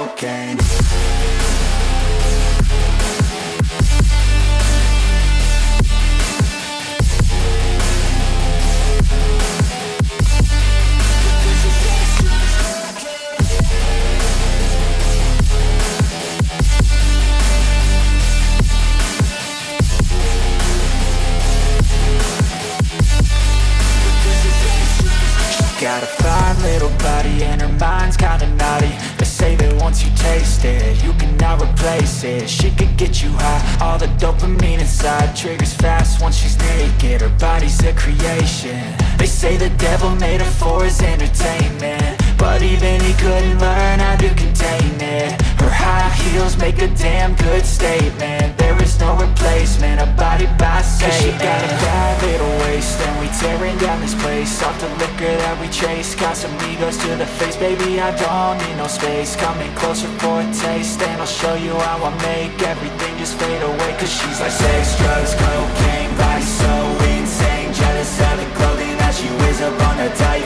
cocaine. Got a fine little body and her mind's kinda naughty. They say that once you taste it, you cannot replace it. She could get you high, all the dopamine inside triggers fast once she's naked. Her body's a creation. They say the devil made her for his entertainment, but even he couldn't learn how to contain it. Her high heels make a damn good statement. There is no replacement, a body by Satan. 'Cause she got a bad little waist, and we tearing down this place off the liquor that we chase. Got some egos to the face, baby, I don't need no space. Coming closer for a taste, and I'll show you how I make everything just fade away. 'Cause she's like sex, drugs, cocaine, body so insane. Jealous of the clothing that she wears up on her tight